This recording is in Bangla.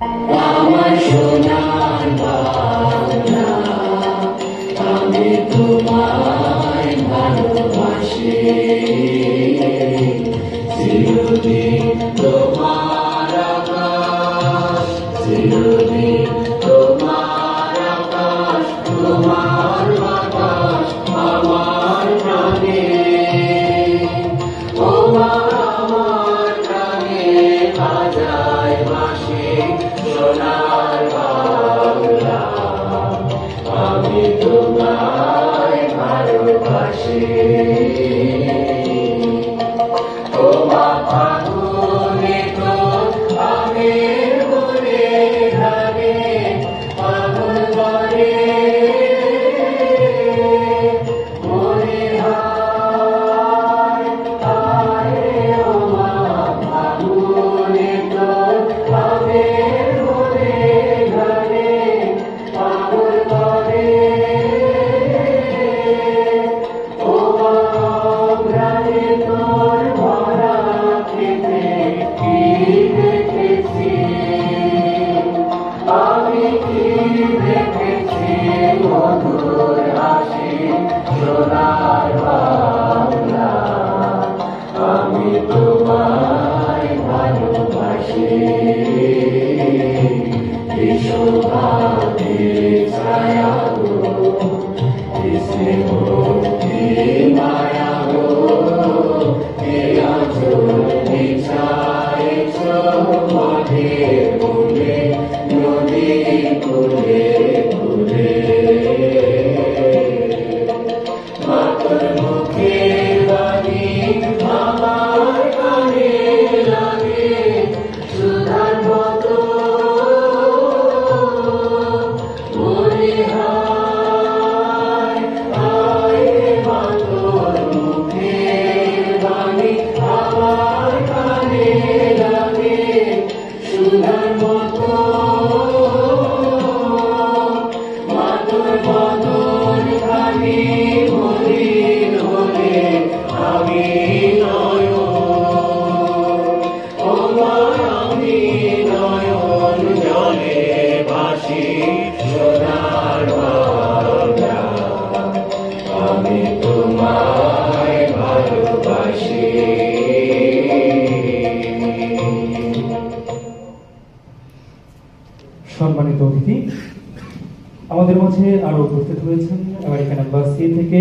আমার সোনার বাংলা, আমি তোমায় ভালোবাসি, চিরদিন তোমার আকাশ, চিরদিন তোমার আকাশ, তোমার বাতাস আমার প্রাণে, ও মা আমার প্রাণে বাজায় বাঁশি সোনার বাংলা, আমি তোমায় ভালোবাসি। ও মা ফাগুনে তো আমের বনে ধারে ফাগুন বনে মনে হায় হায়, ও মা ফাগুনে তো আমের বনে ধারে ফাগুন বনে, ও মা প্রাণে তোর ভরা খেতে কি দেখেছি, আমি কি দেখেছি মধুর হাসি সোনার বাংলা, আমি তোমায় ভালোবাসি। বিশ্বভাবের ছায়া গো, স্নেহ কি মায়া গো, কে আঁচল বিছায়েছ মাঠের কূলে, নদী কূলে কূলে, মাতর মুখের বাণী আমার কানে লাগে সুধার মতো, মনে হায় হায়, মাতর মুখের বাণী আমার কানে লাগে সুধার মতো, মাতর বদন খানি মলিন হলে আমি নয়ন, ও মা আমি নয়ন জলে ভাসি সোনার বাংলা, আমি তোমায় ভালোবাসি। সম্মানিত অতিথি, আমাদের মাঝে আরো উপস্থিত হয়েছেন আমেরিকান এম্বাসি থেকে